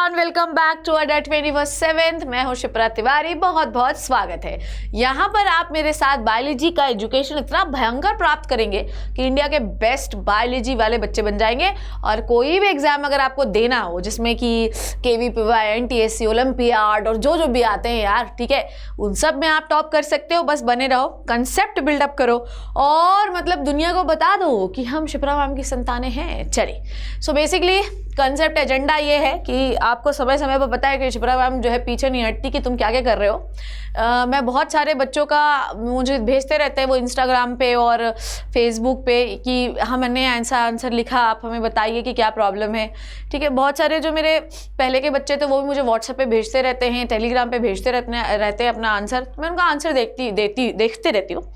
Everyone, welcome back to अड्डा 24/7। मैं हूं शिप्रा तिवारी। बहुत बहुत स्वागत है। यहाँ पर आप मेरे साथ बायोलॉजी का एजुकेशन इतना भयंकर प्राप्त करेंगे कि इंडिया के बेस्ट बायोलॉजी वाले बच्चे बन जाएंगे। और कोई भी एग्जाम अगर आपको देना हो जिसमें कि KVPY, NTSC, ओलंपियाड और जो भी आते हैं यार, ठीक है, उन सब में आप टॉप कर सकते हो। बस बने रहो, कंसेप्ट बिल्डअप करो और मतलब दुनिया को बता दो कि हम शिप्रा मैम की संतानें हैं। चलिए, सो बेसिकली कंसेप्ट एजेंडा ये है कि आपको समय समय पर पता है कि शिप्रा मैम जो है पीछे नहीं हटती कि तुम क्या क्या कर रहे हो। मैं बहुत सारे बच्चों का मुझे भेजते रहते हैं वो इंस्टाग्राम पे और फेसबुक पे कि हमने ऐसा आंसर लिखा, आप हमें बताइए कि क्या प्रॉब्लम है। ठीक है, बहुत सारे जो मेरे पहले के बच्चे थे वो भी मुझे व्हाट्सएप पे भेजते रहते हैं, टेलीग्राम पे भेजते रहते हैं अपना आंसर। मैं उनका आंसर देखते रहती हूँ।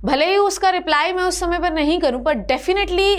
भले ही उसका रिप्लाई मैं उस समय पर नहीं करूं, पर डेफिनेटली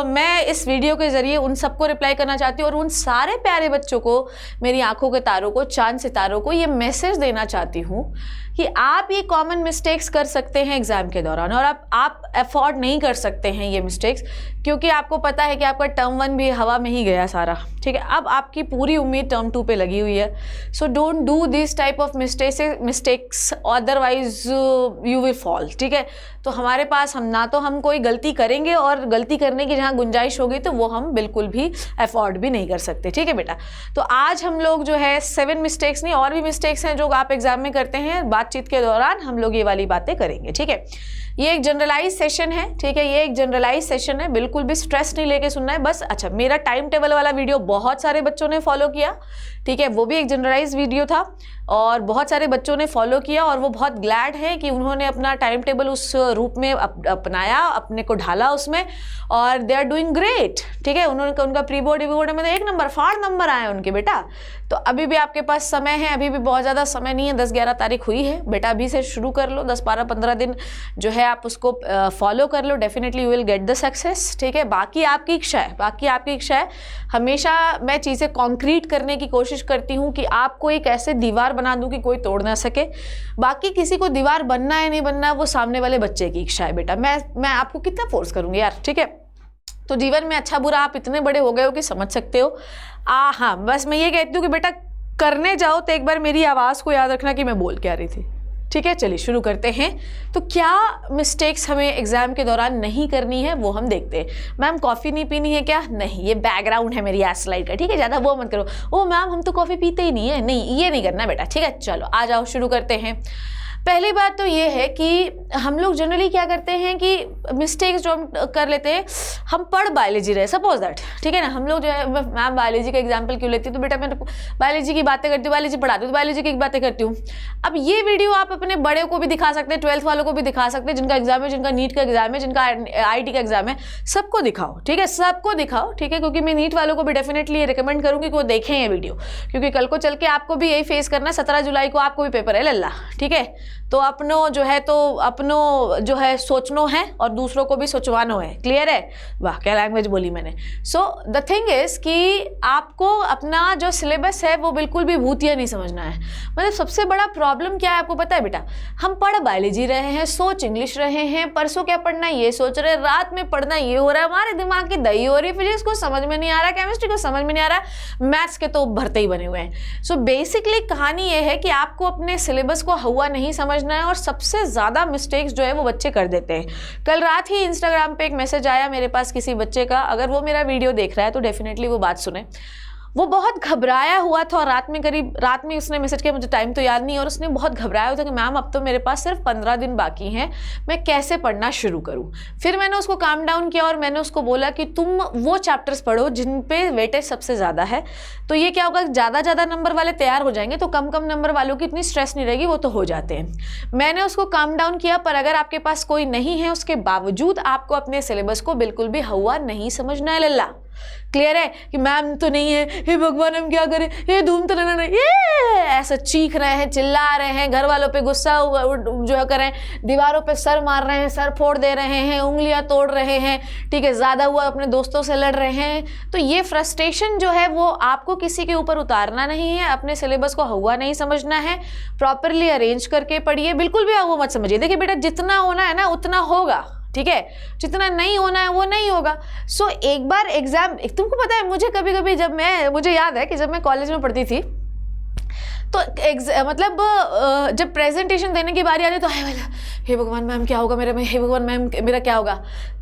मैं इस वीडियो के ज़रिए उन सबको रिप्लाई करना चाहती हूँ और उन सारे प्यारे बच्चों को, मेरी आंखों के तारों को, चांद सितारों को ये मैसेज देना चाहती हूँ कि आप ये कॉमन मिस्टेक्स कर सकते हैं एग्ज़ाम के दौरान और आप अफोर्ड नहीं कर सकते हैं ये मिस्टेक्स, क्योंकि आपको पता है कि आपका टर्म 1 भी हवा में ही गया सारा। ठीक है, अब आपकी पूरी उम्मीद टर्म 2 पे लगी हुई है। So don't do this type of mistakes, otherwise you will fall. ठीक है, तो हमारे पास हम कोई गलती करेंगे और गलती करने की जहाँ गुंजाइश होगी तो वो हम बिल्कुल भी अफोर्ड भी नहीं कर सकते। ठीक है बेटा, तो आज हम लोग जो है 7 मिस्टेक्स नहीं, और भी मिस्टेक्स हैं जो आप एग्जाम में करते हैं, बातचीत के दौरान हम लोग ये वाली बातें करेंगे। ठीक है, ये एक जनरलाइज सेशन है। ठीक है, ये एक जनरलाइज सेशन है, बिल्कुल भी स्ट्रेस नहीं लेके सुनना है बस। अच्छा, मेरा टाइम टेबल वाला वीडियो बहुत सारे बच्चों ने फॉलो किया। ठीक है, वो भी एक जनरलाइज वीडियो था और बहुत सारे बच्चों ने फॉलो किया और वो बहुत ग्लैड है कि उन्होंने अपना टाइम टेबल उस रूप में अपनाया, अपने को ढाला उसमें, और दे आर डूइंग ग्रेट। ठीक है, उनका प्री बोर्ड में तो 1 नंबर फाड़ नंबर आए उनके बेटा। तो अभी भी आपके पास समय है, अभी भी बहुत ज़्यादा समय नहीं है, 10-11 तारीख हुई है बेटा, अभी से शुरू कर लो। 10-12-15 दिन जो है आप उसको फॉलो कर लो, definitely you will get the success. ठीक है, बाकी आपकी इच्छा है। हमेशा मैं चीज़ें कॉन्क्रीट करने की कोशिश करती हूँ कि आपको एक ऐसे दीवार बना दूँ कि कोई तोड़ ना सके। बाकी किसी को दीवार बनना है नहीं बनना, वो सामने वाले बच्चे की इच्छा है बेटा। मैं आपको कितना फोर्स करूँगी यार। ठीक है, तो जीवन में अच्छा बुरा आप इतने बड़े हो गए हो कि समझ सकते हो। हाँ, बस मैं ये कहती हूँ कि बेटा करने जाओ तो एक बार मेरी आवाज़ को याद रखना कि मैं बोल क्या रही थी। ठीक है, चलिए शुरू करते हैं। तो क्या मिस्टेक्स हमें एग्जाम के दौरान नहीं करनी है वो हम देखते हैं। मैम कॉफ़ी नहीं पीनी है क्या? नहीं, ये बैकग्राउंड है मेरी आज स्लाइड का। ठीक है, ज़्यादा वो मत करो। ओ मैम हम तो कॉफ़ी पीते ही नहीं है। नहीं, ये नहीं करना बेटा। ठीक है, चलो आ जाओ, शुरू करते हैं। पहली बात तो ये है कि हम लोग जनरली क्या करते हैं कि मिस्टेक्स जो हम कर लेते हैं, हम पढ़ बायोलॉजी रहे, सपोज दैट। ठीक है ना, हम लोग जो है, मैम बायोलॉजी का एग्जांपल क्यों लेती हूँ, तो बेटा मैं बायोलॉजी की बातें करती हूँ, बायोलॉजी पढ़ाती हूँ तो बायोलॉजी की बातें करती हूँ। अब ये वीडियो आप अपने बड़े को भी दिखा सकते हैं, 12th वालों को भी दिखा सकते हैं, जिनका एग्जाम है, जिनका नीट का एग्जाम है, जिनका IIT का एग्जाम है, सबको दिखाओ। ठीक है, सबको दिखाओ। ठीक है, क्योंकि मैं नीट वालों को भी डेफिनेटली रिकमेंड करूँगी कि वो देखें ये वीडियो, क्योंकि कल को चल के आपको भी यही फेस करना है। 17 जुलाई को आपको भी पेपर है लल्ला। ठीक है, तो अपनो जो है सोचनो है और दूसरों को भी सोचवानो है। क्लियर है? वाह, क्या लैंग्वेज बोली मैंने। सो द थिंग इज कि आपको अपना जो सिलेबस है वो बिल्कुल भी भूतिया नहीं समझना है। मतलब सबसे बड़ा प्रॉब्लम क्या है आपको पता है बेटा? हम पढ़ बायोलॉजी रहे हैं, सोच इंग्लिश रहे हैं, परसों क्या पढ़ना है ये सोच रहे हैं, रात में पढ़ना ये हो रहा है, हमारे दिमाग की दही हो रही है, फिजिक्स को समझ में नहीं आ रहा, केमिस्ट्री को समझ में नहीं आ रहा, मैथ्स के तो भरते ही बने हुए हैं। सो बेसिकली कहानी ये है कि आपको अपने सिलेबस को हुआ नहीं समझना है और सबसे ज़्यादा मिस्टेक्स जो है वो बच्चे कर देते हैं। कल रात ही इंस्टाग्राम पे एक मैसेज आया मेरे पास किसी बच्चे का, अगर वो मेरा वीडियो देख रहा है तो डेफिनेटली वो बात सुने। वो बहुत घबराया हुआ था और रात में उसने मैसेज किया, मुझे टाइम तो याद नहीं, और उसने बहुत घबराया हुआ था कि मैम अब तो मेरे पास सिर्फ 15 दिन बाकी हैं, मैं कैसे पढ़ना शुरू करूं। फिर मैंने उसको काम डाउन किया और मैंने उसको बोला कि तुम वो चैप्टर्स पढ़ो जिन पे वेटेज सबसे ज़्यादा है। तो ये क्या होगा, ज़्यादा नंबर वाले तैयार हो जाएंगे तो कम नंबर वालों की इतनी स्ट्रेस नहीं रहेगी, वो तो हो जाते हैं। मैंने उसको काम डाउन किया, पर अगर आपके पास कोई नहीं है उसके बावजूद आपको अपने सिलेबस को बिल्कुल भी हुआ नहीं समझना है लल्ला। क्लियर है कि मैम तो नहीं है, हे भगवान हम क्या करें, ये धूम तो नहीं, ये ऐसा चीख रहे हैं, चिल्ला रहे हैं, घर वालों पे गुस्सा जो है करें, दीवारों पे सर मार रहे हैं, सर फोड़ दे रहे हैं, उंगलियां तोड़ रहे हैं। ठीक है, ज़्यादा हुआ अपने दोस्तों से लड़ रहे हैं। तो ये फ्रस्ट्रेशन जो है वो आपको किसी के ऊपर उतारना नहीं है, अपने सिलेबस को हुआ नहीं समझना है, प्रॉपरली अरेंज करके पढ़िए, बिल्कुल भी हुआ मत समझिए। देखिए बेटा जितना होना है ना उतना होगा। ठीक है, जितना नहीं होना है वो नहीं होगा। सो एक बार एग्जाम, तुमको पता है मुझे कभी कभी मुझे याद है कि जब मैं कॉलेज में पढ़ती थी तो मतलब जब प्रेजेंटेशन देने की बारी आती तो हे भगवान मैम क्या होगा मेरा, हे भगवान मैम मेरा क्या होगा।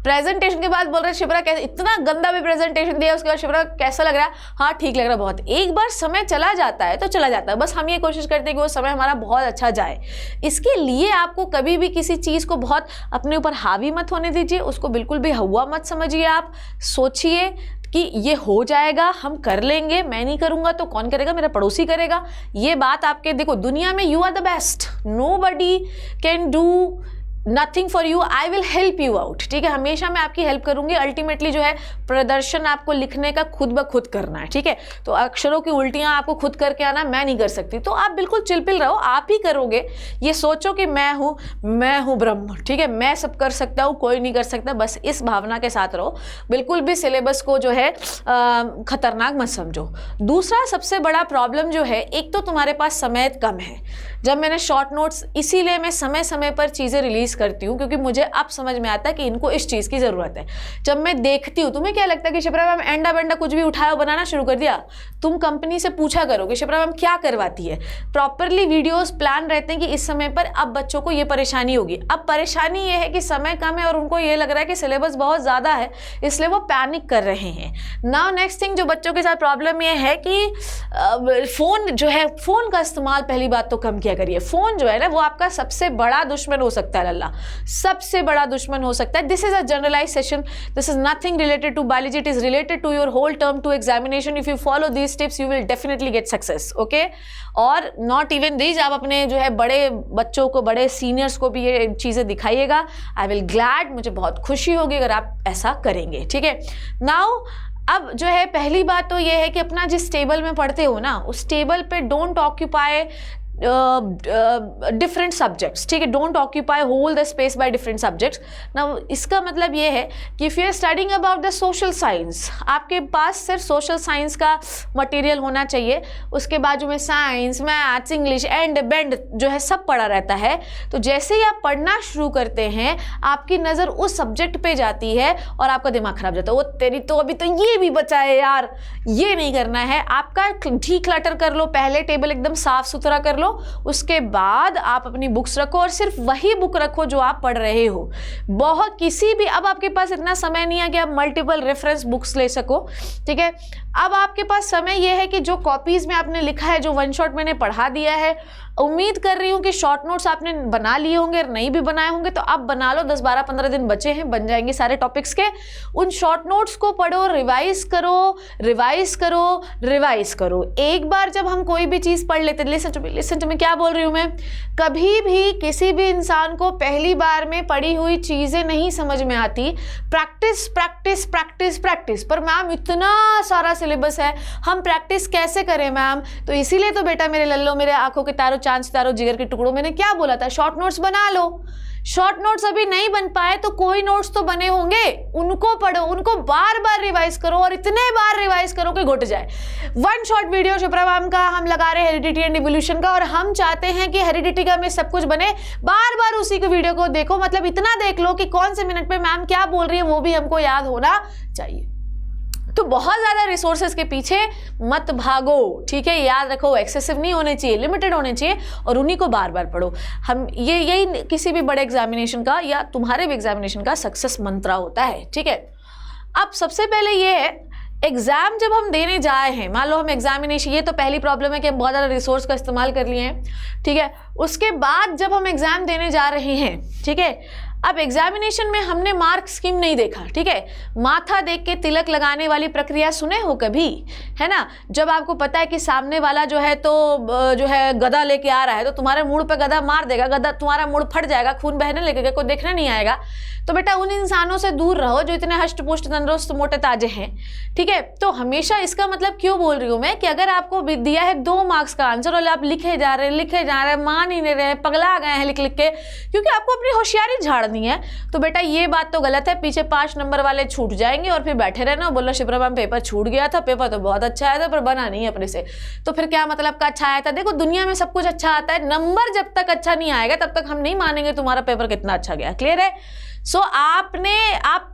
प्रेजेंटेशन के बाद बोल रहे शिप्रा कैसे, इतना गंदा भी प्रेजेंटेशन दिया, उसके बाद शिप्रा कैसा लग रहा है, हाँ ठीक लग रहा है बहुत। एक बार समय चला जाता है तो चला जाता है, बस हम ये कोशिश करते हैं कि वो समय हमारा बहुत अच्छा जाए। इसके लिए आपको कभी भी किसी चीज़ को बहुत अपने ऊपर हावी मत होने दीजिए, उसको बिल्कुल भी हुआ मत समझिए। आप सोचिए कि ये हो जाएगा, हम कर लेंगे, मैं नहीं करूंगा तो कौन करेगा, मेरा पड़ोसी करेगा। ये बात आपके, देखो दुनिया में you are the best, nobody can do nothing for you, I will help you out, ठीक है, हमेशा मैं आपकी हेल्प करूंगी। अल्टीमेटली जो है प्रदर्शन आपको लिखने का खुद ब खुद करना है, ठीक है, तो अक्षरों की उल्टियां आपको खुद करके आना, मैं नहीं कर सकती, तो आप बिल्कुल चिलपिल रहो, आप ही करोगे। ये सोचो कि मैं हूँ ब्रह्म, ठीक है, मैं सब कर सकता हूँ, कोई नहीं कर सकता, बस इस भावना के साथ रहो। बिल्कुल भी सिलेबस को जो है खतरनाक मत समझो। दूसरा सबसे बड़ा प्रॉब्लम जो है, एक तो तुम्हारे पास समय कम है। जब मैंने शॉर्ट नोट्स, इसीलिए मैं समय समय पर चीज़ें रिलीज करती हूँ, क्योंकि मुझे अब समझ में आता है कि इनको इस चीज़ की ज़रूरत है। जब मैं देखती हूँ, तुम्हें क्या लगता है कि शिप्रा मैम एंडा बेंडा कुछ भी उठाया बनाना शुरू कर दिया, तुम कंपनी से पूछा करो कि शिप्रा मैम क्या करवाती है। प्रॉपरली वीडियोस प्लान रहते हैं कि इस समय पर अब बच्चों को ये परेशानी होगी। अब परेशानी ये है कि समय कम है और उनको ये लग रहा है कि सिलेबस बहुत ज़्यादा है, इसलिए वो पैनिक कर रहे हैं। नाउ नेक्स्ट थिंग जो बच्चों के साथ प्रॉब्लम ये है कि फ़ोन जो है, फ़ोन का इस्तेमाल पहली बात तो कम किया करिए। फ़ोन जो है ना वो आपका सबसे बड़ा दुश्मन हो सकता है, लल्ला सबसे बड़ा दुश्मन हो सकता है। This is a generalise session, this is nothing related to biology, it is related to your whole term to examination. If you follow these tips you will definitely get success, okay. और not even these, आप अपने जो है बड़े बच्चों को, बड़े seniors को भी ये चीज़ें दिखाइएगा। आई विल ग्लैड, मुझे बहुत खुशी होगी अगर आप ऐसा करेंगे, ठीक है। नाउ अब जो है पहली बात तो ये है कि अपना जिस टेबल में पढ़ते हो ना, उस टेबल पे डोंट ऑक्यूपाई डिफरेंट सब्जेक्ट्स, ठीक है, don't occupy whole the space by different subjects. ना इसका मतलब ये है कि if you are studying about the social science, आपके पास सिर्फ सोशल साइंस का मटेरियल होना चाहिए, उसके बाजू में science, maths, English and bend जो है सब पढ़ा रहता है। तो जैसे ही आप पढ़ना शुरू करते हैं आपकी नज़र उस सब्जेक्ट पे जाती है और आपका दिमाग खराब जाता है, वो तेरी तो अभी तो ये भी बचा है यार, ये नहीं करना है। आपका डिक्लटर कर लो, पहले टेबल एकदम साफ सुथरा कर लो, उसके बाद आप अपनी बुक्स रखो और सिर्फ वही बुक रखो जो आप पढ़ रहे हो। बहुत किसी भी, अब आपके पास इतना समय नहीं है कि आप मल्टीपल रेफरेंस बुक्स ले सको, ठीक है। अब आपके पास समय यह है कि जो कॉपीज में आपने लिखा है, जो वन शॉट मैंने पढ़ा दिया है, उम्मीद कर रही हूँ कि शॉर्ट नोट्स आपने बना लिए होंगे, और नहीं भी बनाए होंगे तो आप बना लो, 10, 12, 15 दिन बचे हैं, बन जाएंगे सारे टॉपिक्स के। उन शॉर्ट नोट्स को पढ़ो, रिवाइज करो, रिवाइज करो, रिवाइज करो। एक बार जब हम कोई भी चीज़ पढ़ लेते, लिसन टू मी, क्या बोल रही हूँ मैं, कभी भी किसी भी इंसान को पहली बार में पढ़ी हुई चीज़ें नहीं समझ में आती। Practice practice practice practice. पर मैम इतना सारा सिलेबस है, हम प्रैक्टिस कैसे करें मैम? तो इसीलिए तो बेटा मेरे लल्लो, मेरे आंखों के तारों, चांद सितारों, जिगर के टुकड़ों, मैंने क्या बोला था, शॉर्ट नोट्स बना लो। शॉर्ट नोट्स अभी नहीं बन पाए तो कोई नोट्स तो बने होंगे, उनको पढ़ो, उनको बार बार रिवाइज करो, और इतने बार रिवाइज करो कि घुट जाए। One shot video Shipra ma'am का हम लगा रहे हैं, हेरिडिटी एंड इवोल्यूशन का, और हम चाहते हैं कि हेरिडिटी का में सब कुछ बने। बार बार उसी को वीडियो को देखो, मतलब इतना देख लो कि कौन से मिनट पे मैम क्या बोल रही है वो भी हमको याद होना चाहिए। तो बहुत ज़्यादा रिसोर्सेज के पीछे मत भागो, ठीक है, याद रखो, एक्सेसिव नहीं होने चाहिए, लिमिटेड होने चाहिए, और उन्हीं को बार बार पढ़ो। हम यही किसी भी बड़े एग्जामिनेशन का या तुम्हारे भी एग्जामिनेशन का सक्सेस मंत्रा होता है, ठीक है। अब सबसे पहले ये है, एग्जाम जब हम देने जाए हैं, मान लो हम एग्जामिनेशन, ये तो पहली प्रॉब्लम है कि हम बहुत ज़्यादा रिसोर्स का इस्तेमाल कर लिए हैं, ठीक है। उसके बाद जब हम एग्जाम देने जा रहे हैं, ठीक है, अब एग्जामिनेशन में हमने मार्क स्कीम नहीं देखा, ठीक है, माथा देख के तिलक लगाने वाली प्रक्रिया सुने हो कभी, है ना? जब आपको पता है कि सामने वाला जो है तो जो है गदा लेके आ रहा है, तो तुम्हारे मुंह पे गदा मार देगा, गदा तुम्हारा मुंह फट जाएगा, खून बहने लगेगा, कोई देखने नहीं आएगा। तो बेटा उन इंसानों से दूर रहो जो इतने हष्ट पुष्ट तंदुरुस्त मोटे ताजे हैं, ठीक है। तो हमेशा इसका मतलब क्यों बोल रही हूँ मैं कि अगर आपको दिया है 2 मार्क्स का आंसर और आप लिखे जा रहे हैं, मान ही नहीं रहे, पगला गए हैं लिख लिख के, क्योंकि आपको अपनी होशियारी झाड़नी है, तो बेटा ये बात तो गलत है। पीछे 5 नंबर वाले छूट जाएंगे और फिर बैठे रहना, बोलना शिप्रा मैम पेपर छूट गया था, पेपर तो बहुत अच्छा आया था पर बना नहीं अपने से, तो फिर क्या मतलब का अच्छा आया था? देखो दुनिया में सब कुछ अच्छा आता है, नंबर जब तक अच्छा नहीं आएगा तब तक हम नहीं मानेंगे तुम्हारा पेपर कितना अच्छा गया। क्लियर है? सो आप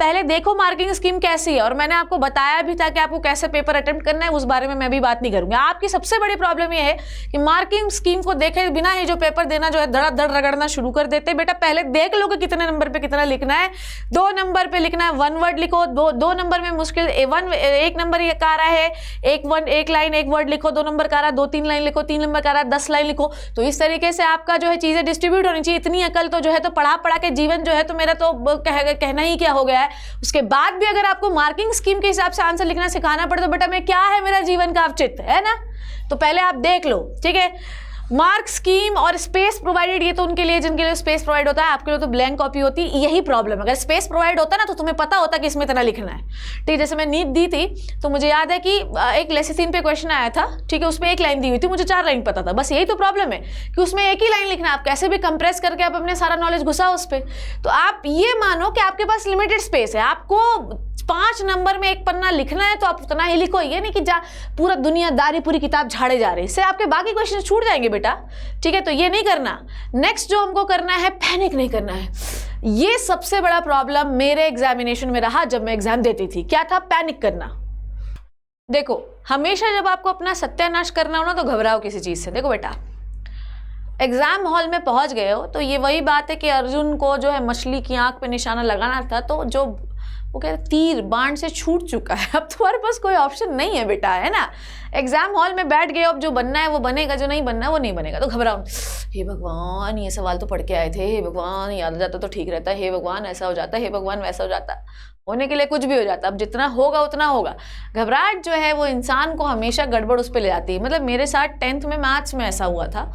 पहले देखो मार्किंग स्कीम कैसी है, और मैंने आपको बताया भी था कि आपको कैसे पेपर अटेम्प्ट करना है, उस बारे में मैं भी बात नहीं करूंगी। आपकी सबसे बड़ी प्रॉब्लम ये है कि मार्किंग स्कीम को देखे बिना ही जो पेपर देना जो है धड़ाधड़ रगड़ना शुरू कर देते हैं। बेटा पहले देख लो कि कितने नंबर पे कितना लिखना है। 2 नंबर पे लिखना है, 1 वर्ड लिखो। 2 नंबर में मुश्किल 1 नंबर ये का रहा है, एक लाइन 1 वर्ड लिखो। 2 नंबर का रहा 2-3 लाइन लिखो। 3 नंबर का रहा 10 लाइन लिखो। तो इस तरीके से आपका जो है चीजें डिस्ट्रीब्यूट होनी चाहिए। इतनी अकल तो जो है तो पढ़ा के जीवन जो है तो मेरा तो कहना ही क्या हो गया है। उसके बाद भी अगर आपको मार्किंग स्कीम के हिसाब से आंसर लिखना सिखाना पड़े तो बेटा मैं क्या है मेरा जीवन का औचित्य है ना। तो पहले आप देख लो, ठीक है। मार्क स्कीम और स्पेस प्रोवाइडेड, ये तो उनके लिए जिनके लिए स्पेस प्रोवाइड होता है, आपके लिए तो ब्लैंक कॉपी होती है। यही प्रॉब्लम है, अगर स्पेस प्रोवाइड होता ना तो तुम्हें पता होता कि इसमें इतना लिखना है। ठीक है, जैसे मैं नीट दी थी तो मुझे याद है कि एक लेसिथिन पे क्वेश्चन आया था, ठीक है, उसमें 1 लाइन दी हुई थी, मुझे 4 लाइन पता था। बस यही तो प्रॉब्लम है कि उसमें 1 ही लाइन लिखना है। आप कैसे भी कंप्रेस करके आप अपने सारा नॉलेज घुसाओ उस पर। तो आप ये मानो कि आपके पास लिमिटेड स्पेस है, आपको 5 नंबर में 1 पन्ना लिखना है तो आप उतना ही लिखो। ये नहीं कि पूरा दुनियादारी पूरी किताब झाड़े जा रही है, इससे आपके बाकी क्वेश्चन छूट जाएंगे बेटा। ठीक है, तो ये नहीं करना। नेक्स्ट जो हमको करना है, पैनिक नहीं करना है। ये सबसे बड़ा प्रॉब्लम मेरे एग्जामिनेशन में रहा जब मैं एग्जाम देती थी। क्या था? पैनिक करना। देखो हमेशा जब आपको अपना सत्यानाश करना हो ना तो घबराओ किसी चीज से। देखो बेटा, एग्जाम हॉल में पहुंच गए हो तो ये वही बात है कि अर्जुन को जो है मछली की आंख पे निशाना लगाना था, तो जो वो कह रहे तीर बाण से छूट चुका है, अब तुम्हारे पास कोई ऑप्शन नहीं है बेटा, है ना। एग्जाम हॉल में बैठ गए, अब जो बनना है वो बनेगा, जो नहीं बनना है वो नहीं बनेगा। तो घबराओ, हे भगवान ये सवाल तो पढ़ के आए थे, हे भगवान याद जाता तो ठीक रहता, हे भगवान ऐसा हो जाता, हे भगवान वैसा हो जाता। होने के लिए कुछ भी हो जाता, अब जितना होगा उतना होगा। घबराहट जो है वो इंसान को हमेशा गड़बड़ उस पर ले जाती है। मतलब मेरे साथ 10th में मैथ्स में ऐसा हुआ था।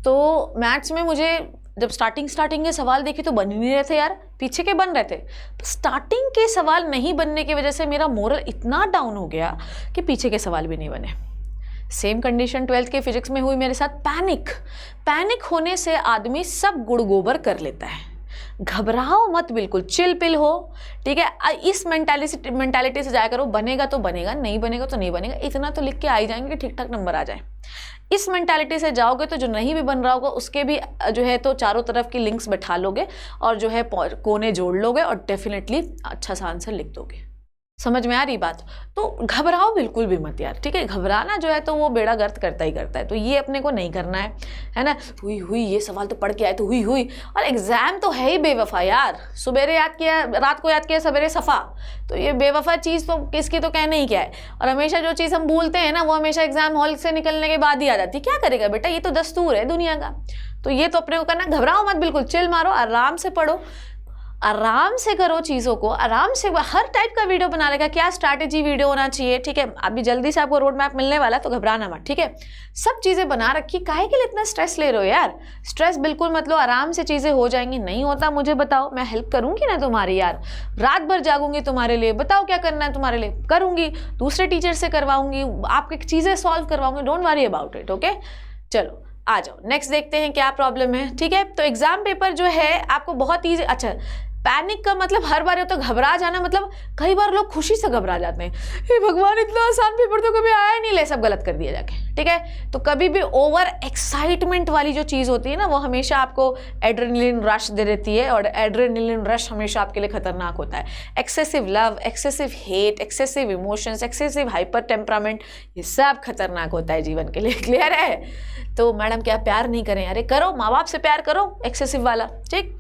तो मैथ्स में मुझे जब स्टार्टिंग के सवाल देखे तो बन ही नहीं रहे थे यार, पीछे के बन रहे थे। तो स्टार्टिंग के सवाल नहीं बनने की वजह से मेरा मोरल इतना डाउन हो गया कि पीछे के सवाल भी नहीं बने। सेम कंडीशन 12th के फिजिक्स में हुई मेरे साथ। पैनिक होने से आदमी सब गुड़ गोबर कर लेता है। घबराओ मत, बिल्कुल चिल पिल हो, ठीक है। इस मेंटालिटी से जाया करो, बनेगा तो बनेगा, नहीं बनेगा तो नहीं बनेगा, इतना तो लिख के आ ही जाएंगे कि ठीक ठाक नंबर आ जाए। इस मेंटालिटी से जाओगे तो जो नहीं भी बन रहा होगा उसके भी जो है तो चारों तरफ की लिंक्स बैठा लोगे और जो है कोने जोड़ लोगे और डेफिनेटली अच्छा सा आंसर लिख दोगे। समझ में आ रही बात? तो घबराओ बिल्कुल भी मत यार, ठीक है। घबराना जो है तो वो बेड़ा गर्क करता ही करता है, तो ये अपने को नहीं करना है ना। हुई ये सवाल तो पढ़ के आए तो हुई। और एग्जाम तो है ही बेवफा यार, सवेरे याद किया, रात को याद किया, सवेरे सफ़ा। तो ये बेवफा चीज़ तो किसकी तो कहने ही क्या है। और हमेशा जो चीज़ हम भूलते हैं ना वो हमेशा एग्जाम हॉल से निकलने के बाद ही आ जाती है। क्या करेगा बेटा, ये तो दस्तूर है दुनिया का। तो ये तो अपने को करना। घबराओ मत, बिल्कुल चिल मारो, आराम से पढ़ो, आराम से करो चीज़ों को, आराम से। हर टाइप का वीडियो बना लेगा, क्या स्ट्रैटेजी वीडियो होना चाहिए, ठीक है। अभी जल्दी से आपको रोड मैप मिलने वाला है तो घबराना मत, ठीक है। सब चीज़ें बना रखी, काहे के लिए इतना स्ट्रेस ले रहे हो यार। स्ट्रेस बिल्कुल मत लो, आराम से चीज़ें हो जाएंगी। नहीं होता मुझे बताओ, मैं हेल्प करूँगी ना तुम्हारी यार। रात भर जागूंगी तुम्हारे लिए, बताओ क्या करना है तुम्हारे लिए, करूँगी। दूसरे टीचर से करवाऊँगी, आपकी चीज़ें सॉल्व करवाऊँगी, don't worry about it, okay. चलो आ जाओ, नेक्स्ट देखते हैं क्या प्रॉब्लम है, ठीक है। तो एग्जाम पेपर जो है आपको बहुत ईजी। अच्छा, पैनिक का मतलब हर बार तो घबरा जाना, मतलब कई बार लोग खुशी से घबरा जाते हैं, हे भगवान इतना आसान पेपर तो कभी आया ही नहीं, ले सब गलत कर दिया जाके, ठीक है। तो कभी भी ओवर एक्साइटमेंट वाली जो चीज़ होती है ना वो हमेशा आपको एड्रेनलिन रश दे देती है, और एड्रेनलिन रश हमेशा आपके लिए खतरनाक होता है। Excessive love, excessive hate, excessive emotions, excessive hyper temperament, ये सब खतरनाक होता है जीवन के लिए। क्लियर है? तो मैडम क्या प्यार नहीं करें? अरे करो, माँ बाप से प्यार करो एक्सेसिव वाला, ठीक।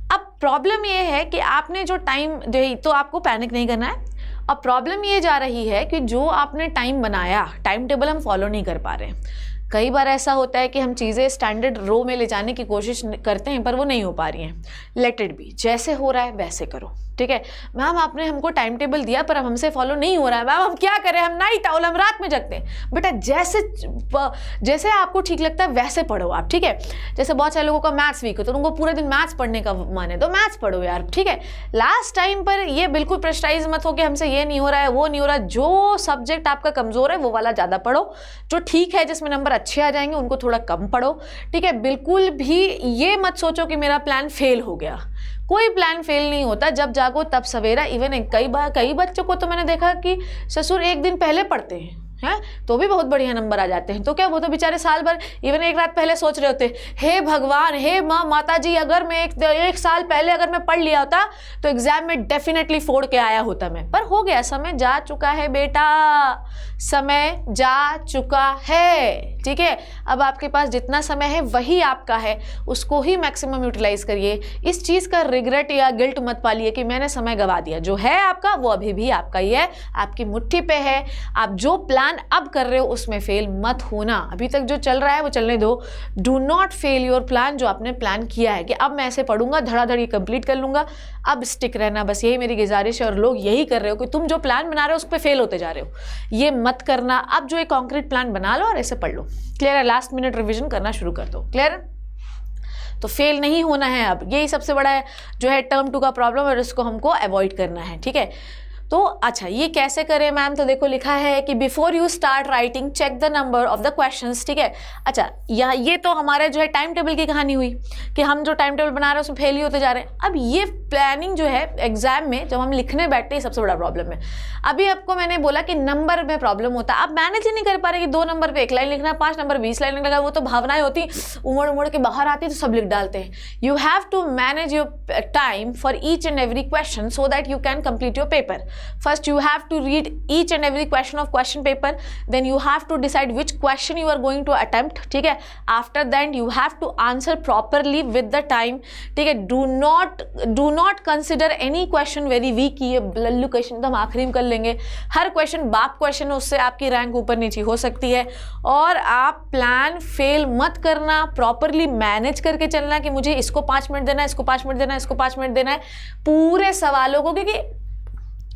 अब प्रॉब्लम ये है कि आपने जो टाइम तो आपको पैनिक नहीं करना है। अब प्रॉब्लम ये जा रही है कि जो आपने टाइम बनाया, टाइम टेबल हम फॉलो नहीं कर पा रहे हैं। कई बार ऐसा होता है कि हम चीज़ें स्टैंडर्ड रो में ले जाने की कोशिश करते हैं पर वो नहीं हो पा रही हैं। लेट इट बी, जैसे हो रहा है वैसे करो, ठीक है। मैम आपने हमको टाइम टेबल दिया पर अब हमसे फॉलो नहीं हो रहा है, मैम हम क्या करें, हम नाइट आउल, हम रात में जगते हैं। बेटा जैसे आपको ठीक लगता है वैसे पढ़ो आप, ठीक है। जैसे बहुत सारे लोगों का मैथ्स वीक हो तो उनको पूरे दिन मैथ्स पढ़ने का मन है तो मैथ्स पढ़ो यार, ठीक है। लास्ट टाइम पर ये बिल्कुल प्रेशराइज मत हो कि हमसे ये नहीं हो रहा है वो नहीं हो रहा है। जो सब्जेक्ट आपका कमज़ोर है वो वाला ज़्यादा पढ़ो, जो ठीक है जिसमें नंबर अच्छे आ जाएंगे उनको थोड़ा कम पढ़ो, ठीक है। बिल्कुल भी ये मत सोचो कि मेरा प्लान फेल हो गया। कोई प्लान फेल नहीं होता, जब जागो तब सवेरा। इवन कई बच्चों को तो मैंने देखा कि ससुर 1 दिन पहले पढ़ते हैं, हैं तो भी बहुत बढ़िया नंबर आ जाते हैं। तो क्या वो तो बेचारे साल भर इवन एक रात पहले सोच रहे होते, हे भगवान, हे माँ माता जी, अगर मैं एक साल पहले अगर मैं पढ़ लिया होता तो एग्जाम में डेफिनेटली फोड़ के आया होता मैं। पर हो गया, समय जा चुका है बेटा, समय जा चुका है, ठीक है। अब आपके पास जितना समय है वही आपका है, उसको ही मैक्सिमम यूटिलाइज करिए। इस चीज़ का रिग्रेट या गिल्ट मत पालिए कि मैंने समय गवा दिया। जो है आपका वो अभी भी आपका ही है, आपकी मुट्ठी पे है। आप जो प्लान अब कर रहे हो उसमें फेल मत होना। अभी तक जो चल रहा है वो चलने दो। Do not fail your plan. जो आपने प्लान किया है कि अब मैं ऐसे पढ़ूंगा, धड़ाधड़ ये कंप्लीट कर लूंगा, अब स्टिक रहना, बस यही मेरी गुजारिश है। और लोग यही कर रहे हो कि तुम जो प्लान बना रहे हो उस पर फेल होते जा रहे हो, ये मत करना। अब जो एक कॉन्क्रीट प्लान बना लो और ऐसे पढ़ लो। क्लियर है? लास्ट मिनट रिविजन करना शुरू कर दो। क्लियर है? तो फेल नहीं होना है। अब यही सबसे बड़ा जो है टर्म 2 का प्रॉब्लम, और इसको हमको अवॉइड करना है, ठीक है। तो अच्छा, ये कैसे करें मैम? तो देखो लिखा है कि before you start writing check the number of the questions, ठीक है। अच्छा, ये तो हमारे जो है टाइम टेबल की कहानी हुई कि हम जो टाइम टेबल बना रहे हैं उसमें फेल ही होते जा रहे हैं। अब ये प्लानिंग जो है एग्जाम में जब हम लिखने बैठते हैं सबसे बड़ा प्रॉब्लम है। अभी आपको मैंने बोला कि नंबर में प्रॉब्लम होता है, आप मैनेज ही नहीं कर पा रहे कि 2 नंबर पर 1 लाइन लिखना है, 5 नंबर 20 लाइन लिखना है। वो तो भावनाएं होती, उमड़ उमड़ के बाहर आती तो सब लिख डालते हैं। You have to manage your time for each and every question so that you can complete your paper. First you have to read each and every question of question paper, then you have to decide which question you are going to attempt, ठीक है। after that you have to answer properly with the time, ठीक है। do not consider any question very weak। ये Lallu question तो हम आखिरी में कर लेंगे। हर क्वेश्चन बाप क्वेश्चन है, उससे आपकी रैंक ऊपर नीचे हो सकती है। और आप प्लान फेल मत करना, प्रॉपरली मैनेज करके चलना कि मुझे इसको 5 मिनट देना है, इसको 5 मिनट देना है, इसको 5 मिनट देना है, पूरे सवालों को। क्योंकि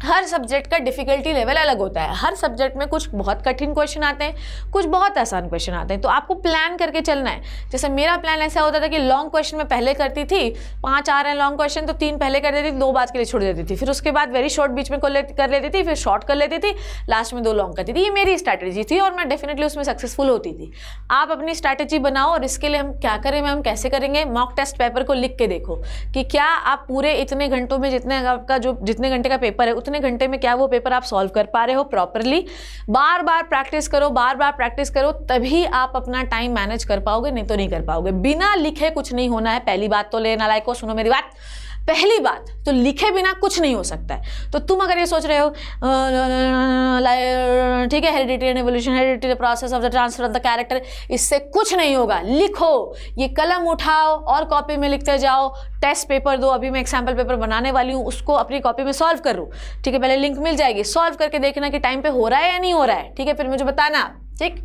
हर सब्जेक्ट का डिफिकल्टी लेवल अलग होता है। हर सब्जेक्ट में कुछ बहुत कठिन क्वेश्चन आते हैं, कुछ बहुत आसान क्वेश्चन आते हैं। तो आपको प्लान करके चलना है। जैसे मेरा प्लान ऐसा होता था कि लॉन्ग क्वेश्चन में पहले करती थी, 5 आ रहे हैं लॉन्ग क्वेश्चन तो 3 पहले कर देती थी, 2 बाद के लिए छोड़ देती थी, फिर उसके बाद वेरी शॉर्ट बीच में कर लेती थी, फिर शॉर्ट कर लेती थी, लास्ट में 2 लॉन्ग करती थी। ये मेरी स्ट्रैटेजी थी और मैं डेफिनेटली उसमें सक्सेसफुल होती थी। आप अपनी स्ट्रैटेजी बनाओ। और इसके लिए हम क्या करें मैम, कैसे करेंगे? मॉक टेस्ट पेपर को लिख के देखो कि क्या आप पूरे इतने घंटों में, जितने घंटे का पेपर है उतने घंटे में क्या वो पेपर आप सॉल्व कर पा रहे हो प्रॉपरली। बार बार प्रैक्टिस करो, तभी आप अपना टाइम मैनेज कर पाओगे, नहीं तो नहीं कर पाओगे। बिना लिखे कुछ नहीं होना है। पहली बात तो लेना लायक को सुनो मेरी बात, पहली बात तो लिखे बिना कुछ नहीं हो सकता है। तो तुम अगर ये सोच रहे हो ठीक है, heredity and evolution, heredity process of the transfer of the character, इससे कुछ नहीं होगा। लिखो, ये कलम उठाओ और कॉपी में लिखते जाओ। टेस्ट पेपर दो, अभी मैं एग्जाम्पल पेपर बनाने वाली हूँ, उसको अपनी कॉपी में सॉल्व करूँ, ठीक है। पहले लिंक मिल जाएगी, सॉल्व करके देखना कि टाइम पे हो रहा है या नहीं हो रहा है, ठीक है। फिर मुझे बताना, ठीक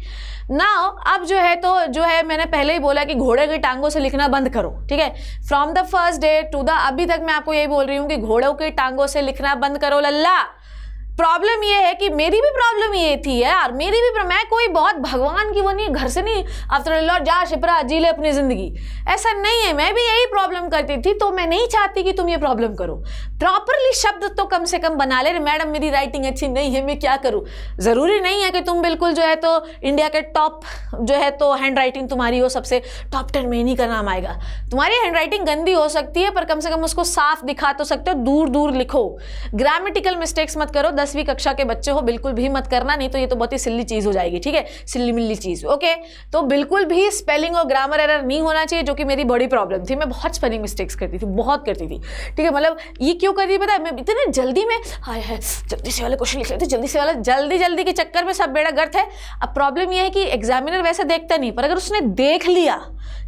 ना। अब जो है मैंने पहले ही बोला कि घोड़े की टांगों से लिखना बंद करो, ठीक है। From the first day to the अभी तक मैं आपको यही बोल रही हूँ कि घोड़ों की टांगों से लिखना बंद करो लल्ला। प्रॉब्लम ये है कि मेरी भी प्रॉब्लम ये थी यार, मैं कोई बहुत भगवान की वो नहीं, घर से नहीं आफ्टर लॉर्ड जा शिप्रा जी ले अपनी जिंदगी, ऐसा नहीं है। मैं भी यही प्रॉब्लम करती थी, तो मैं नहीं चाहती कि तुम ये प्रॉब्लम करो। प्रॉपरली शब्द तो कम से कम बना ले। मैडम मेरी राइटिंग अच्छी नहीं है, मैं क्या करूँ? जरूरी नहीं है कि तुम बिल्कुल जो है तो इंडिया के टॉप जो है तो हैंड राइटिंग तुम्हारी हो, सबसे टॉप 10 में नहीं का नाम आएगा। तुम्हारी हैंड राइटिंग गंदी हो सकती है, पर कम से कम उसको साफ दिखा तो सकते हो। दूर दूर लिखो, ग्रामेटिकल मिस्टेक्स मत करो। 10वीं कक्षा के बच्चे हो, बिल्कुल भी मत करना, नहीं तो ये तो बहुत ही सिल्ली चीज हो जाएगी, ठीक है, सिल्ली मिल्ली चीज। ओके, तो बिल्कुल भी स्पेलिंग और ग्रामर एरर नहीं होना चाहिए, जो कि मेरी बड़ी प्रॉब्लम थी। मैं बहुत स्पेलिंग मिस्टेक्स करती थी, बहुत करती थी, ठीक है। मतलब ये क्यों करती थी पता है? मैं इतने जल्दी में हाय जल्दी से वाले क्वेश्चन लिख लेते, जल्दी के चक्कर में सब बेड़ा गर्क है। अब प्रॉब्लम ये है कि एग्जामिनर वैसे देखता नहीं, पर अगर उसने देख लिया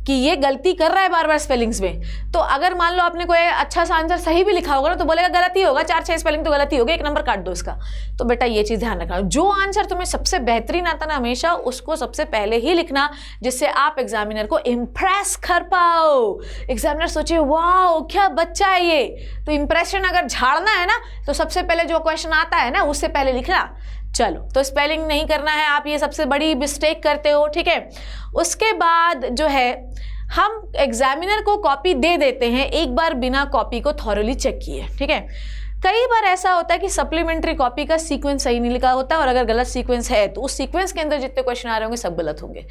कि ये गलती कर रहा है बार बार स्पेलिंग्स में, तो अगर मान लो आपने कोई अच्छा सा आंसर सही भी लिखा होगा ना, तो बोलेगा गलती होगा, 4-6 स्पेलिंग तो गलती होगी, 1 नंबर काट दो इसका। तो बेटा ये चीज ध्यान रखना, जो आंसर तुम्हें सबसे बेहतरीन आता ना, हमेशा उसको सबसे पहले ही लिखना, जिससे आप एग्जामिनर को इंप्रेस कर पाओ। एग्जामिनर सोचे वाओ क्या बच्चा है ये। तो इंप्रेशन अगर झाड़ना है ना, तो सबसे पहले जो क्वेश्चन आता है ना उससे पहले लिखना। चलो, तो स्पेलिंग नहीं करना है, आप ये सबसे बड़ी मिस्टेक करते हो, ठीक है। उसके बाद जो है हम एग्जामिनर को कॉपी दे देते हैं, एक बार बिना कॉपी को थॉरली चेक किए, ठीक है। कई बार ऐसा होता है कि सप्लीमेंट्री कॉपी का सीक्वेंस सही नहीं लिखा होता, और अगर गलत सीक्वेंस है तो उस सीक्वेंस के अंदर जितने क्वेश्चन आ रहे होंगे सब गलत होंगे।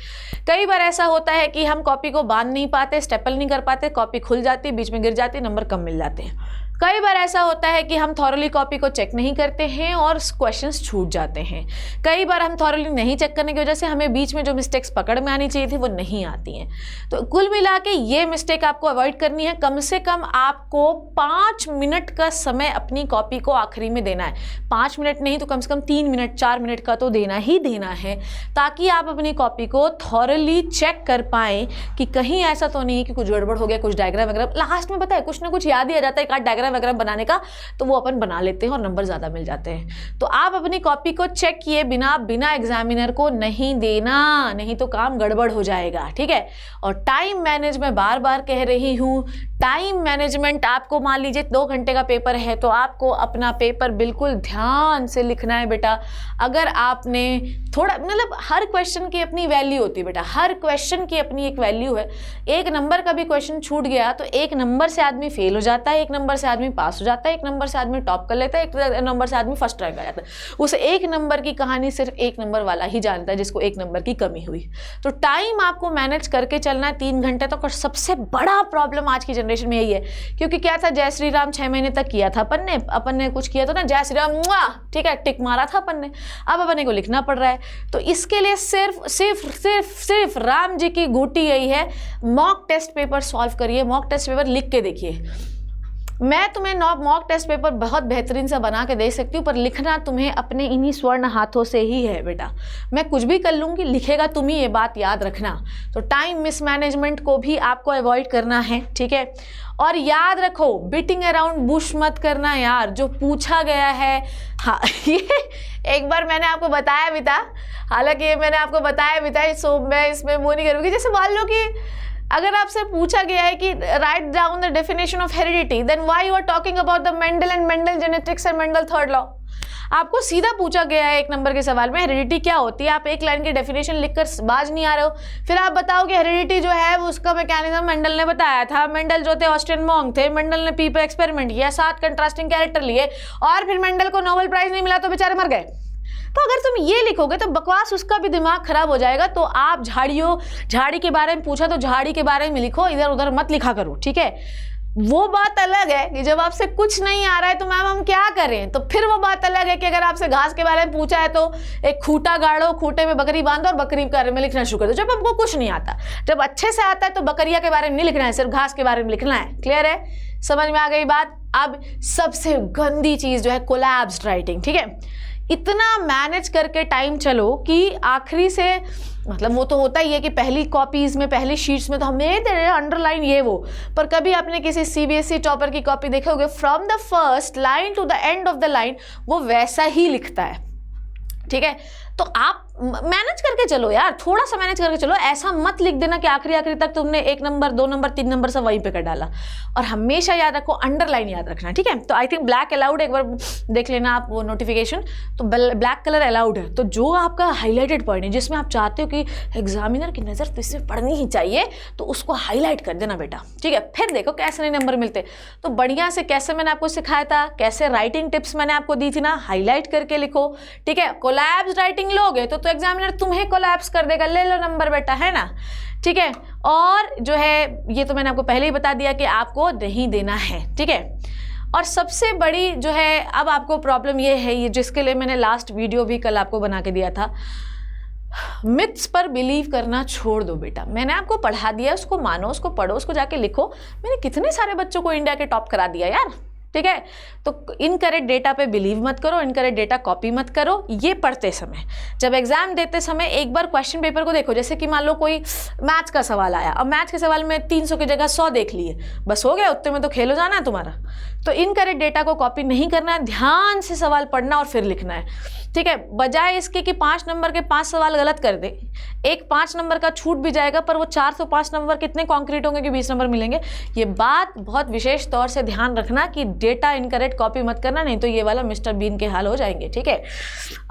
कई बार ऐसा होता है कि हम कॉपी को बांध नहीं पाते, स्टेपल नहीं कर पाते, कॉपी खुल जाती है, बीच में गिर जाती है, नंबर कम मिल जाते हैं। कई बार ऐसा होता है कि हम थॉरली कॉपी को चेक नहीं करते हैं और क्वेश्चंस छूट जाते हैं। कई बार हम थॉरली नहीं चेक करने की वजह से हमें बीच में जो मिस्टेक्स पकड़ में आनी चाहिए थी वो नहीं आती हैं। तो कुल मिला के ये मिस्टेक आपको अवॉइड करनी है। कम से कम आपको 5 मिनट का समय अपनी कॉपी को आखिरी में देना है। 5 मिनट नहीं तो कम से कम 3 मिनट 4 मिनट का तो देना ही देना है, ताकि आप अपनी कॉपी को थॉरली चेक कर पाएँ कि कहीं ऐसा तो नहीं है कि कुछ गड़बड़ हो गया, कुछ डायग्राम वगैरह लास्ट में पता है कुछ ना कुछ याद ही आ जाता है, एक डायग्राम वगैरह बनाने का, तो वो अपन बना लेते हैं और नंबर ज़्यादा मिल जाते हैं। तो आप अपनी कॉपी को चेक किए बिना एग्जामिनर को नहीं देना, नहीं तो काम गड़बड़ हो जाएगा, ठीक है। और टाइम मैनेज मैं बार बार कह रही हूँ, टाइम मैनेजमेंट आपको मान लीजिए 2 घंटे का पेपर है तो आपको अपना पेपर बिल्कुल ध्यान से लिखना है बेटा। अगर आपने थोड़ा मतलब हर क्वेश्चन की अपनी वैल्यू होती है बेटा, हर क्वेश्चन की अपनी एक वैल्यू है। 1 नंबर का भी क्वेश्चन छूट गया तो 1 नंबर से आदमी फेल हो जाता है, 1 नंबर से आदमी पास हो जाता है, 1 नंबर से आदमी टॉप कर लेता है, 1 नंबर से आदमी फर्स्ट रैंक आ जाता है। उस 1 नंबर की कहानी सिर्फ 1 नंबर वाला ही जानता है जिसको 1 नंबर की कमी हुई। तो टाइम आपको मैनेज करके चलना है 3 घंटे तक। और सबसे बड़ा प्रॉब्लम आज की जनरेशन में यही है, क्योंकि क्या था, जय श्री राम 6 महीने तक किया था अपन ने कुछ किया था ना, जय श्री राम ठीक है टिक मारा था अपन ने, अब अपन को लिखना पड़ रहा है। तो इसके लिए सिर्फ राम जी की घूटी यही है, मॉक टेस्ट पेपर सॉल्व करिए, मॉक टेस्ट पेपर लिख के देखिए। मैं तुम्हें मॉक टेस्ट पेपर बहुत बेहतरीन सा बना के दे सकती हूँ, पर लिखना तुम्हें अपने इन्हीं स्वर्ण हाथों से ही है बेटा। मैं कुछ भी कर लूँगी, लिखेगा तुम ही, ये बात याद रखना। तो टाइम मिसमैनेजमेंट को भी आपको अवॉइड करना है, ठीक है। और याद रखो, बीटिंग अराउंड बुश मत करना यार, जो पूछा गया है। हाँ ये एक बार मैंने आपको बताया भी था, हालांकि ये मैंने आपको बताया भी था, सो मैं इसमें वो नहीं करूँगी। जैसे मान लो कि अगर आपसे पूछा गया है कि write down the definition of heredity, then why you are talking about the Mendel and Mendel genetics and Mendel third law. आपको सीधा पूछा गया है 1 नंबर के सवाल में हेरिडिटी क्या होती है, आप 1 लाइन की डेफिनेशन लिखकर बाज नहीं आ रहे हो, फिर आप बताओ कि हेरिडिटी जो है वो उसका मैकेनिज्म मेंडल ने बताया था। मेंडल जो थे ऑस्ट्रियन मॉन्क थे, मेंडल ने पी पे एक्सपेरिमेंट किया, 7 कंट्रास्टिंग कैरेक्टर लिए और फिर मेंडल को नोबेल प्राइज नहीं मिला तो बेचारे मर गए। तो अगर तुम ये लिखोगे तो बकवास उसका भी दिमाग खराब हो जाएगा। तो आप झाड़ी के बारे में पूछा तो झाड़ी के बारे में लिखो, इधर उधर मत लिखा करो, ठीक है। वो बात अलग है कि जब आपसे कुछ नहीं आ रहा है तो मैम हम क्या करें, तो फिर वो बात अलग है कि अगर आपसे घास के बारे में पूछा है तो एक खूंटा गाड़ो, खूंटे में बकरी बांधो और बकरी के बारे में लिखना शुरू कर दो। जब आपको कुछ नहीं आता, जब अच्छे से आता है तो बकरिया के बारे में नहीं लिखना है, सिर्फ घास के बारे में लिखना है। क्लियर है, समझ में आ गई बात। अब सबसे गंदी चीज जो है कोलैप्स्ड राइटिंग, ठीक है। इतना मैनेज करके टाइम चलो कि आखिरी से, मतलब वो तो होता ही है कि पहली कॉपीज में, पहली शीट्स में तो हम दे रहे अंडरलाइन ये वो, पर कभी आपने किसी सीबीएसई टॉपर की कॉपी देखोगे, from the first line to the end of the line वो वैसा ही लिखता है, ठीक है। तो आप मैनेज करके चलो यार, थोड़ा सा मैनेज करके चलो। ऐसा मत लिख देना कि आखिरी तक तुमने 1 नंबर 2 नंबर 3 नंबर सब वहीं पे कर डाला। और हमेशा याद रखो, अंडरलाइन याद रखना, ठीक है। तो आई थिंक ब्लैक अलाउड, एक बार देख लेना आप वो नोटिफिकेशन, तो ब्लैक कलर अलाउड है। तो जो आपका हाईलाइटेड पॉइंट है, जिसमें आप चाहते हो कि एग्जामिनर की नज़र तो इसमें पड़नी ही चाहिए, तो उसको हाईलाइट कर देना बेटा, ठीक है। फिर देखो कैसे नहीं नंबर मिलते। तो बढ़िया से कैसे मैंने आपको सिखाया था, कैसे राइटिंग टिप्स मैंने आपको दी थी ना, हाईलाइट करके लिखो, ठीक है। कोलैप्स राइटिंग लोगे तो एग्जामिनर तुम्हें कोलैप्स कर देगा, ले लो नंबर बेटा, है ना, ठीक है। और जो है ये तो मैंने आपको पहले ही बता दिया कि आपको नहीं देना है, ठीक है। और सबसे बड़ी जो है अब आपको प्रॉब्लम ये है, ये जिसके लिए मैंने लास्ट वीडियो भी कल आपको बना के दिया था, मिथ्स पर बिलीव करना छोड़ दो बेटा। मैंने आपको पढ़ा दिया, उसको मानो, उसको पढ़ो, उसको जाके लिखो। मैंने कितने सारे बच्चों को इंडिया के टॉप करा दिया यार, ठीक है। तो इनकरेक्ट डेटा पे बिलीव मत करो, इनकरेक्ट डेटा कॉपी मत करो। ये पढ़ते समय, जब एग्जाम देते समय एक बार क्वेश्चन पेपर को देखो। जैसे कि मान लो कोई मैथ्स का सवाल आया, अब मैथ्स के सवाल में 300 की जगह 100 देख लिए, बस हो गया, उतने में तो खेल हो जाना है तुम्हारा। तो इनकरेक्ट डेटा को कॉपी नहीं करना है, ध्यान से सवाल पढ़ना और फिर लिखना है, ठीक है। बजाय इसके कि 5 नंबर के 5 सवाल गलत कर दे, एक 5 नंबर का छूट भी जाएगा, पर वो 405 नंबर कितने कॉन्क्रीट होंगे कि 20 नंबर मिलेंगे। ये बात बहुत विशेष तौर से ध्यान रखना कि डेटा इनकरेक्ट कॉपी मत करना, नहीं तो ये वाला मिस्टर बीन के हाल हो जाएंगे, ठीक है।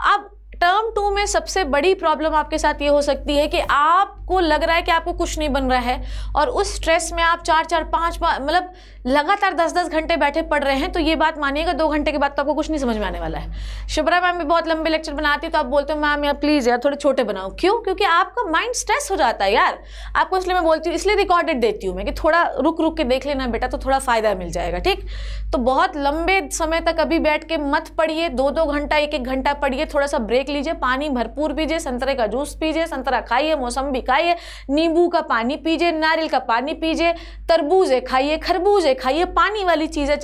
अब टर्म 2 में सबसे बड़ी प्रॉब्लम आपके साथ ये हो सकती है कि आपको लग रहा है कि आपको कुछ नहीं बन रहा है, और उस स्ट्रेस में आप 4-4 5 मतलब लगातार 10-10 घंटे बैठे पढ़ रहे हैं तो ये बात मानिएगा 2 घंटे के बाद तो आपको कुछ नहीं समझ में आने वाला है। शिप्रा मैम भी बहुत लंबे लेक्चर बनाती है तो आप बोलते हो मैम यार प्लीज़ यार थोड़े छोटे बनाओ, क्यों? क्योंकि आपका माइंड स्ट्रेस हो जाता है यार आपको, इसलिए मैं बोलती हूँ, इसलिए रिकॉर्डेड देती हूँ मैं कि थोड़ा रुक रुक के देख लेना बेटा तो थोड़ा फ़ायदा मिल जाएगा, ठीक? तो बहुत लंबे समय तक अभी बैठ के मत पढ़िए, 2-2 घंटा 1-1 घंटा पढ़िए, थोड़ा सा ब्रेक लीजिए, पानी भरपूर पीजिए, संतरे का जूस पीजिए, संतरा खाइए, मौसम्बी खाइए, नींबू का पानी पीजिए, नारियल का पानी पीजिए, तरबूजे खाइए, खरबूजे खाइए, पानी वाली चीज़ें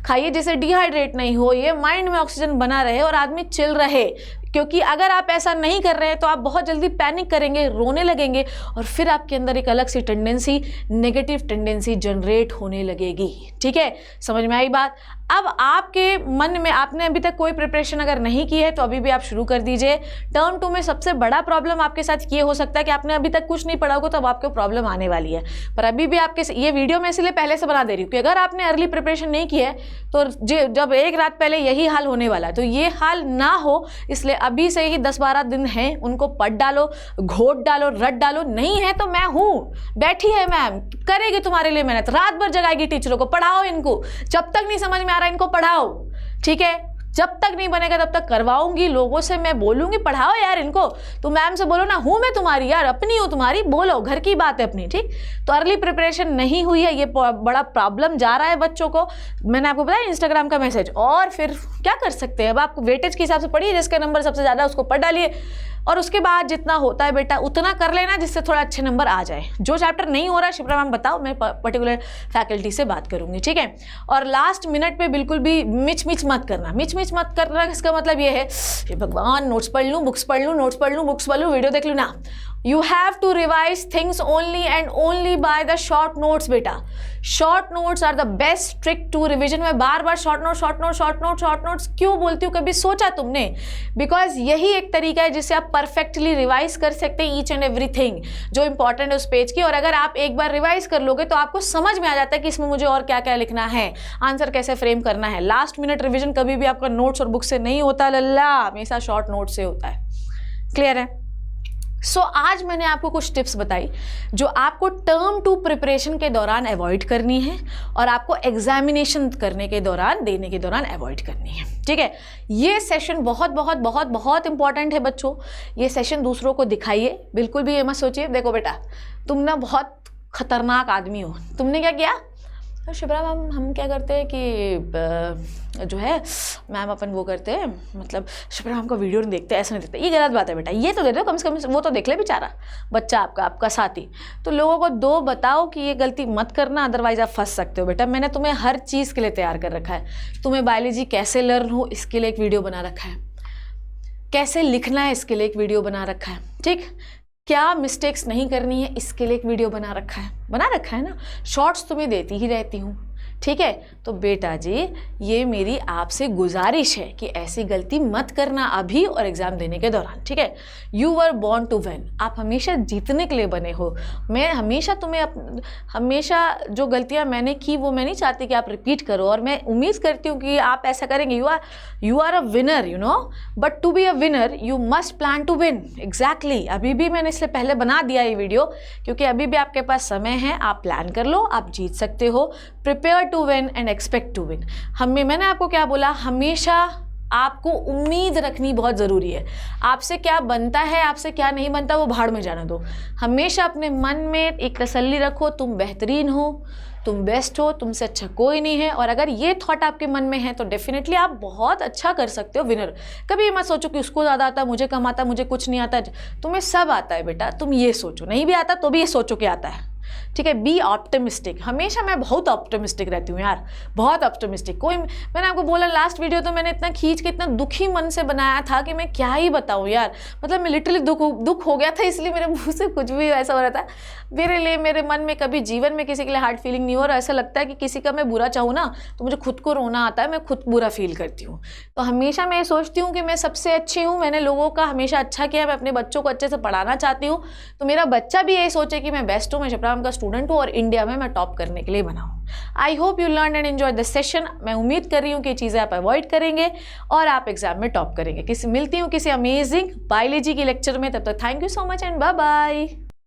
खाइए जिससे डिहाइड्रेट नहीं हो, ये माइंड में ऑक्सीजन बना रहे और आदमी चिल रहे। क्योंकि अगर आप ऐसा नहीं कर रहे हैं तो आप बहुत जल्दी पैनिक करेंगे, रोने लगेंगे और फिर आपके अंदर एक अलग सी टेंडेंसी, नेगेटिव टेंडेंसी जनरेट होने लगेगी, ठीक है? समझ में आई बात? अब आपके मन में आपने अभी तक कोई प्रिपरेशन अगर नहीं की है तो अभी भी आप शुरू कर दीजिए। टर्म 2 में सबसे बड़ा प्रॉब्लम आपके साथ ये हो सकता है कि आपने अभी तक कुछ नहीं पढ़ा होगा तो अब आपको प्रॉब्लम आने वाली है, पर अभी भी आपके ये वीडियो मैं इसलिए पहले से बना दे रही हूँ कि अगर आपने अर्ली प्रिपरेशन नहीं की है तो जब एक रात पहले यही हाल होने वाला है तो ये हाल ना हो, इसलिए अभी से ही 10-12 दिन हैं उनको पढ़ डालो, घोट डालो, रट डालो। नहीं है तो मैं हूँ, बैठी है मैम, करेगी तुम्हारे लिए मेहनत, रात भर जगाएगी टीचरों को, पढ़ाओ इनको, जब तक नहीं समझ में आ रहा इनको पढ़ाओ, ठीक है? जब तक नहीं बनेगा तब तक करवाऊंगी, लोगों से मैं बोलूंगी पढ़ाओ यार इनको, तो मैम से बोलो ना हूँ मैं तुम्हारी यार, अपनी हूँ तुम्हारी, बोलो, घर की बात है अपनी, ठीक? तो अर्ली प्रिपरेशन नहीं हुई है, ये बड़ा प्रॉब्लम जा रहा है बच्चों को। मैंने आपको बताया इंस्टाग्राम का मैसेज, और फिर क्या कर सकते हैं? अब आपको वेटेज के हिसाब से पढ़िए, जिसका नंबर सबसे ज़्यादा उसको पढ़ डालिए और उसके बाद जितना होता है बेटा उतना कर लेना जिससे थोड़ा अच्छे नंबर आ जाए। जो चैप्टर नहीं हो रहा है शिप्रा मैम बताओ, मैं पर्टिकुलर फैकल्टी से बात करूंगी, ठीक है? और लास्ट मिनट पे बिल्कुल भी मिच मत करना। मिच मत करना इसका मतलब ये है कि भगवान नोट्स पढ़ लूँ, बुक्स पढ़ लूँ, नोट्स पढ़ लूँ, बुक्स पढ़ लूँ, वीडियो देख लूँ ना। You have to revise things only and only by the short notes बेटा। Short notes are the best trick to revision. मैं बार बार शॉर्ट नोट्स क्यों बोलती हूँ? कभी सोचा तुमने? बिकॉज यही एक तरीका है जिससे आप परफेक्टली रिवाइज कर सकते हैं ईच एंड एवरीथिंग जो इंपॉर्टेंट है उस पेज की। और अगर आप एक बार रिवाइज कर लोगे तो आपको समझ में आ जाता है कि इसमें मुझे और क्या क्या लिखना है, आंसर कैसे फ्रेम करना है। लास्ट मिनट रिविजन कभी भी आपका नोट्स और बुक से नहीं होता लल्ला, हमेशा शॉर्ट नोट से होता है। क्लियर है? सो आज मैंने आपको कुछ टिप्स बताई जो आपको टर्म 2 प्रिपरेशन के दौरान अवॉइड करनी है और आपको एग्जामिनेशन करने के दौरान, देने के दौरान अवॉइड करनी है, ठीक है? ये सेशन बहुत बहुत बहुत बहुत इंपॉर्टेंट है बच्चों। ये सेशन दूसरों को दिखाइए, बिल्कुल भी ये मत सोचिए देखो बेटा तुम ना बहुत खतरनाक आदमी हो, तुमने क्या किया। शिप्रा मैम हम क्या करते हैं कि जो है मैम अपन वो करते हैं, मतलब शिप्रा मैम का वीडियो नहीं देखते, ऐसा नहीं देखते, ये गलत बात है बेटा। ये तो दे दो कम से कम, वो तो देख ले बेचारा बच्चा आपका साथी। तो लोगों को 2 बताओ कि ये गलती मत करना, अदरवाइज आप फंस सकते हो बेटा। मैंने तुम्हें हर चीज़ के लिए तैयार कर रखा है। तुम्हें बायोलॉजी कैसे लर्न हो इसके लिए एक वीडियो बना रखा है, कैसे लिखना है इसके लिए एक वीडियो बना रखा है, ठीक? क्या मिस्टेक्स नहीं करनी है इसके लिए एक वीडियो बना रखा है ना। शॉर्ट्स तुम्हें देती ही रहती हूँ, ठीक है? तो बेटा जी ये मेरी आपसे गुजारिश है कि ऐसी गलती मत करना अभी और एग्ज़ाम देने के दौरान, ठीक है? You were born to win, आप हमेशा जीतने के लिए बने हो। मैं हमेशा तुम्हें हमेशा जो गलतियां मैंने की वो मैं नहीं चाहती कि आप रिपीट करो, और मैं उम्मीद करती हूँ कि आप ऐसा करेंगे। You are a winner, you know, but to be a winner you must plan to win. Exactly, अभी भी मैंने इसलिए पहले बना दिया ये वीडियो क्योंकि अभी भी आपके पास समय है, आप प्लान कर लो, आप जीत सकते हो। Prepare to win and expect to win. मैंने आपको क्या बोला, हमेशा आपको उम्मीद रखनी बहुत ज़रूरी है। आपसे क्या बनता है, आपसे क्या नहीं बनता वो भाड़ में जाना दो। हमेशा अपने मन में एक तसल्ली रखो, तुम बेहतरीन हो, तुम बेस्ट हो, तुमसे अच्छा कोई नहीं है। और अगर ये थॉट आपके मन में है तो डेफिनेटली आप बहुत अच्छा कर सकते हो, विनर। कभी मत सोचो कि उसको ज़्यादा आता, मुझे कम आता, मुझे कुछ नहीं आता। तुम्हें सब आता है बेटा, तुम ये सोचो। नहीं भी आता तो भी ये सोचो कि आता है, ठीक है? Be optimistic. हमेशा मैं बहुत ऑप्टिमिस्टिक रहती हूँ यार, बहुत ऑप्टिमिस्टिक। मैंने आपको बोला लास्ट वीडियो तो मैंने इतना खींच के इतना दुखी मन से बनाया था कि मैं क्या ही बताऊँ यार। मतलब मैं लिटरली दुख हो गया था, इसलिए मेरे मुंह से कुछ भी ऐसा हो रहा था। मेरे लिए, मेरे मन में कभी जीवन में किसी के लिए हार्ड फीलिंग नहीं हो रहा। ऐसा लगता है कि किसी का मैं बुरा चाहूँ ना तो मुझे खुद को रोना आता है, मैं खुद बुरा फील करती हूँ। तो हमेशा मैं सोचती हूँ कि मैं सबसे अच्छी हूँ, मैंने लोगों का हमेशा अच्छा किया, मैं अपने बच्चों को अच्छे से पढ़ाना चाहती हूँ। तो मेरा बच्चा भी यही सोचे कि मैं बेस्ट हूँ, मैं शिप्रा मैम का स्टूडेंट हूँ और इंडिया में मैं टॉप करने के लिए बना हूँ। I hope you learn and enjoy the session. मैं उम्मीद कर रही हूँ कि ये चीज़ें आप अवॉइड करेंगे और आप एग्जाम में टॉप करेंगे। मिलती हूँ किसी अमेजिंग बायोलॉजी की लेक्चर में। तब तक thank you so much and bye bye.